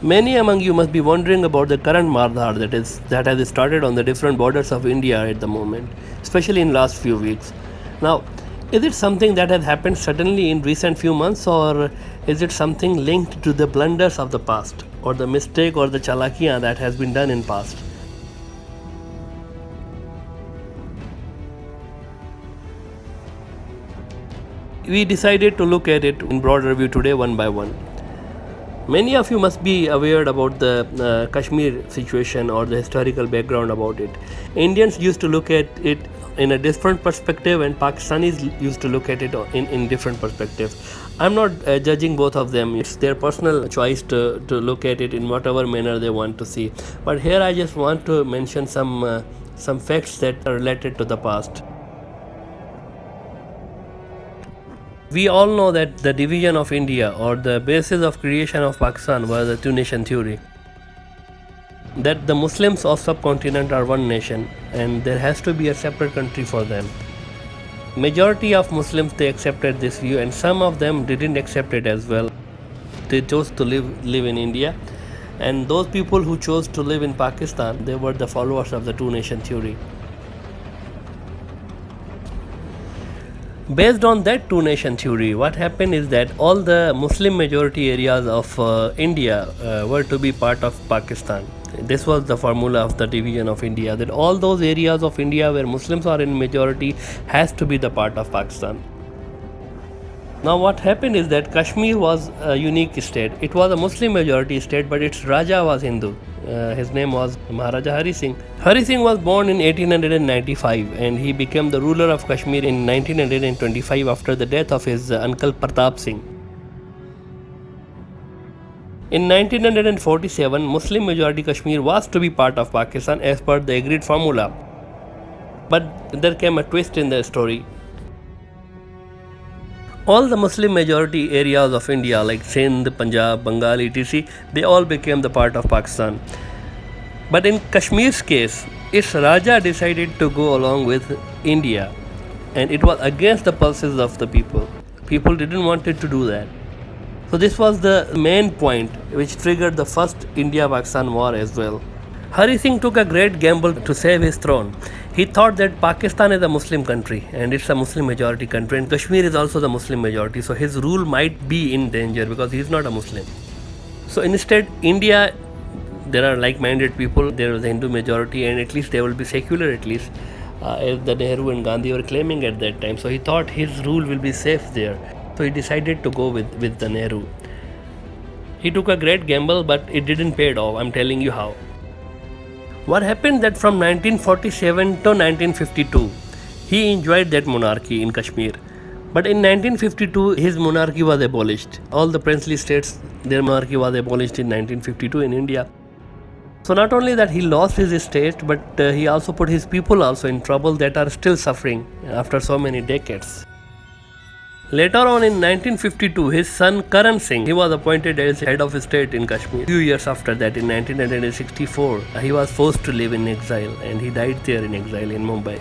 Many among you must be wondering about the current Mardhar that has started on the different borders of India at the moment, especially in last few weeks. Now, is it something that has happened suddenly in recent few months, or is it something linked to the blunders of the past, or the mistake or the chalakiyan that has been done in past? We decided to look at it in broader view today, one by one. Many of you must be aware about the Kashmir situation or the historical background about it. Indians used to look at it in a different perspective, and Pakistanis used to look at it in different perspectives. I'm not judging both of them. It's their personal choice to look at it in whatever manner they want to see. But here I just want to mention some facts that are related to the past. We all know that the division of India or the basis of creation of Pakistan was the two-nation theory. That the Muslims of subcontinent are one nation and there has to be a separate country for them. Majority of Muslims, they accepted this view, and some of them didn't accept it as well. They chose to live in India, and those people who chose to live in Pakistan, they were the followers of the two-nation theory. Based on that two-nation theory, what happened is that all the Muslim majority areas of India were to be part of Pakistan. This was the formula of the division of India, that all those areas of India where Muslims are in majority has to be the part of Pakistan. Now what happened is that Kashmir was a unique state. It was a Muslim majority state, but its Raja was Hindu. His name was Maharaja Hari Singh. Hari Singh was born in 1895 and he became the ruler of Kashmir in 1925 after the death of his uncle Pratap Singh. In 1947, Muslim majority Kashmir was to be part of Pakistan as per the agreed formula. But there came a twist in the story. All the Muslim majority areas of India like Sindh, Punjab, Bengal, etc., they all became the part of Pakistan. But in Kashmir's case, its Raja decided to go along with India, and it was against the pulses of the people. People didn't want it to do that. So this was the main point which triggered the first India-Pakistan war as well. Hari Singh took a great gamble to save his throne. He thought that Pakistan is a Muslim country and it's a Muslim majority country, and Kashmir is also the Muslim majority, so his rule might be in danger because he is not a Muslim. So instead, India, there are like-minded people, there is a Hindu majority, and at least they will be secular at least, as the Nehru and Gandhi were claiming at that time. So he thought his rule will be safe there. So he decided to go with the Nehru. He took a great gamble, but it didn't pay off. I'm telling you how. What happened that from 1947 to 1952, he enjoyed that monarchy in Kashmir. But in 1952, his monarchy was abolished. All the princely states, their monarchy was abolished in 1952 in India. So not only that he lost his estate, but he also put his people also in trouble that are still suffering after so many decades. Later on in 1952, his son Karan Singh, he was appointed as head of state in Kashmir. A few years after that, in 1964, he was forced to live in exile and he died there in exile in Mumbai.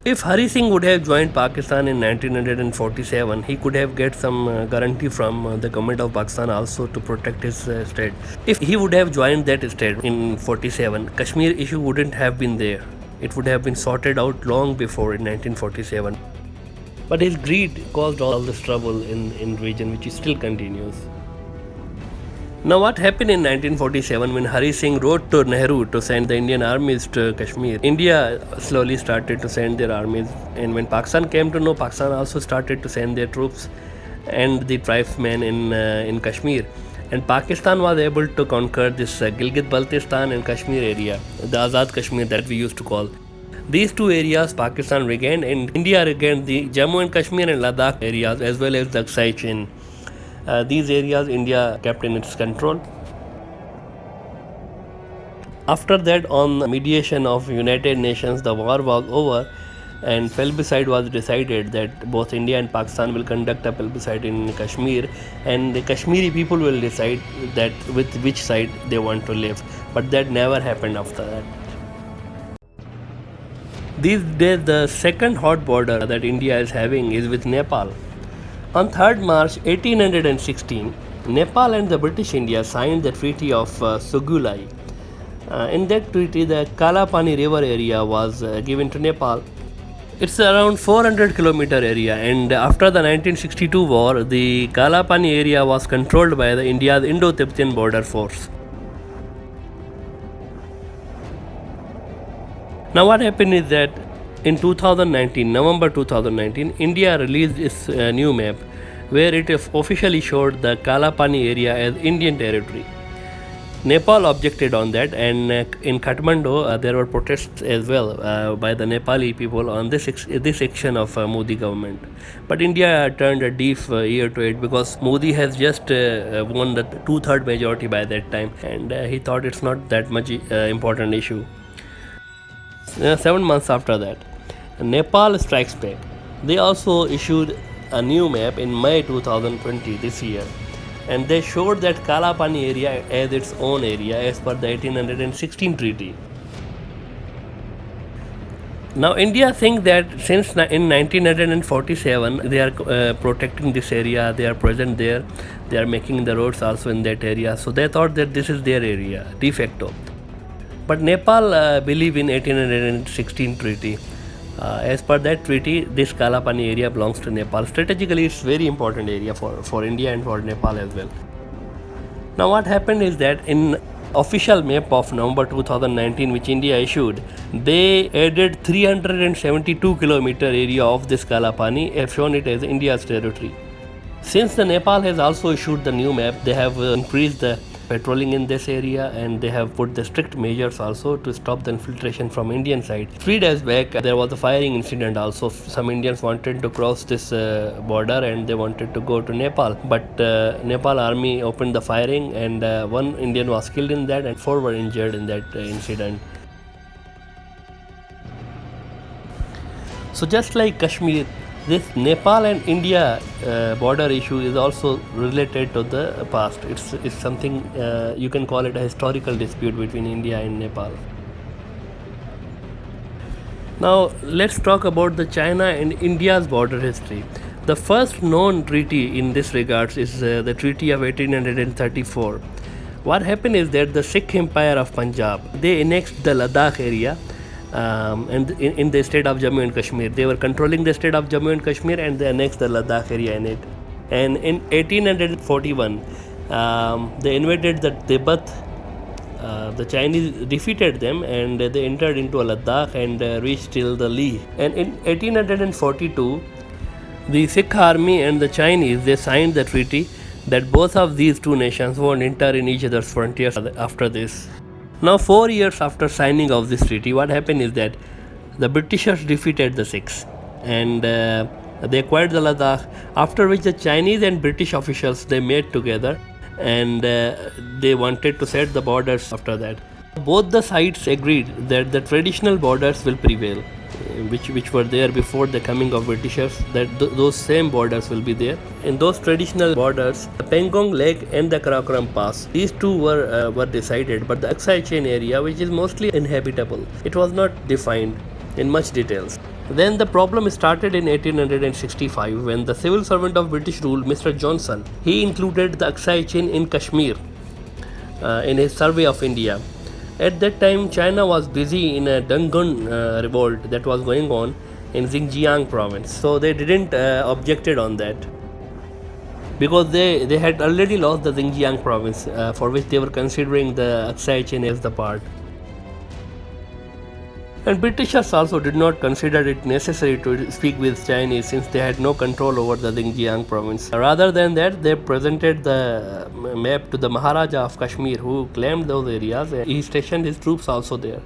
If Hari Singh would have joined Pakistan in 1947, he could have get some guarantee from the government of Pakistan also to protect his state. If he would have joined that state in 47, Kashmir issue wouldn't have been there. It would have been sorted out long before in 1947. But his greed caused all this trouble in region, which still continues. Now what happened in 1947 when Hari Singh wrote to Nehru to send the Indian armies to Kashmir? India slowly started to send their armies, and when Pakistan came to know, Pakistan also started to send their troops and the tribesmen in Kashmir. And Pakistan was able to conquer this Gilgit-Baltistan and Kashmir area, the Azad Kashmir that we used to call. These two areas Pakistan regained, and India regained the Jammu and Kashmir and Ladakh areas as well as the Aksai Chin. These areas India kept in its control. After that, on mediation of United Nations, the war was over and plebiscite was decided that both India and Pakistan will conduct a plebiscite in Kashmir, and the Kashmiri people will decide that with which side they want to live. But that never happened after that. These days, the second hot border that India is having is with Nepal. On 3rd March 1816, Nepal and the British India signed the Treaty of Sugulai. In that treaty, the Kalapani River area was given to Nepal. It's around 400-kilometer area, and after the 1962 war, the Kalapani area was controlled by the India's Indo-Tibetan Border Force. Now what happened is that in 2019, November 2019, India released its new map where it officially showed the Kalapani area as Indian territory. Nepal objected on that, and in Kathmandu there were protests as well by the Nepali people on this action of Modi government. But India turned a deaf ear to it because Modi has just won the 2/3 majority by that time, and he thought it's not that much important issue. 7 months after that, Nepal strikes back. They also issued a new map in May 2020 this year, and they showed that Kalapani area as its own area as per the 1816 treaty. Now India thinks that since in 1947 they are protecting this area, they are present there, they are making the roads also in that area, so they thought that this is their area de facto. But Nepal believe in 1816 treaty. As per that treaty, this Kalapani area belongs to Nepal. Strategically, it's very important area for India and for Nepal as well. Now what happened is that in official map of November 2019 which India issued, they added 372 kilometer area of this Kalapani, have shown it as India's territory. Since the Nepal has also issued the new map, they have increased the patrolling in this area, and they have put the strict measures also to stop the infiltration from Indian side. 3 days back there was a firing incident also. Some Indians wanted to cross this border and they wanted to go to Nepal, but Nepal army opened the firing, and 1 Indian was killed in that and 4 were injured in that incident. So just like Kashmir, this Nepal and India border issue is also related to the past. It's something you can call it a historical dispute between India and Nepal. Now let's talk about the China and India's border history. The first known treaty in this regards is the Treaty of 1834. What happened is that the Sikh Empire of Punjab, they annexed the Ladakh area. And in the state of Jammu and Kashmir, they were controlling the state of Jammu and Kashmir, and they annexed the Ladakh area in it. And in 1841, they invaded the Tibet. The Chinese defeated them, and they entered into Ladakh and reached till the Leh. And in 1842, the Sikh army and the Chinese, they signed the treaty that both of these two nations won't enter in each other's frontiers after this. Now 4 years after signing of this treaty, what happened is that the Britishers defeated the Sikhs, and they acquired the Ladakh, after which the Chinese and British officials, they met together, and they wanted to set the borders after that. Both the sides agreed that the traditional borders will prevail, which were there before the coming of Britishers, that those same borders will be there. In those traditional borders, the Pangong Lake and the Karakoram Pass, these two were decided, but the Aksai Chain area, which is mostly inhabitable, it was not defined in much details. Then the problem started in 1865 when the civil servant of British rule, Mr. Johnson, he included the Aksai Chain in Kashmir in his survey of India. At that time, China was busy in a Dungun revolt that was going on in Xinjiang province. So they didn't objected on that, because they had already lost the Xinjiang province, for which they were considering the Aksai Chain as the part. And Britishers also did not consider it necessary to speak with Chinese, since they had no control over the Xinjiang province. Rather than that, they presented the map to the Maharaja of Kashmir, who claimed those areas. He stationed his troops also there.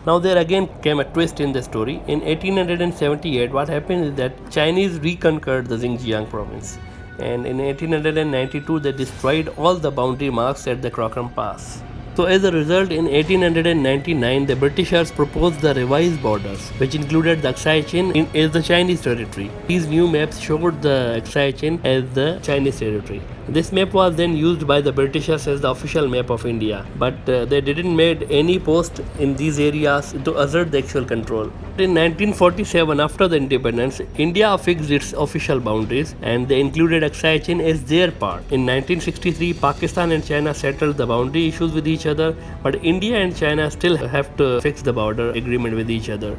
Now there again came a twist in the story. In 1878, what happened is that Chinese reconquered the Xinjiang province, and in 1892 they destroyed all the boundary marks at the Karakoram Pass. So as a result, in 1899, the Britishers proposed the revised borders, which included the Aksai Chain as the Chinese territory. These new maps showed the Aksai Chain as the Chinese territory. This map was then used by the Britishers as the official map of India, but they didn't made any post in these areas to assert the actual control. In 1947, after the independence, India fixed its official boundaries and they included Aksai Chin as their part. In 1963, Pakistan and China settled the boundary issues with each other, but India and China still have to fix the border agreement with each other.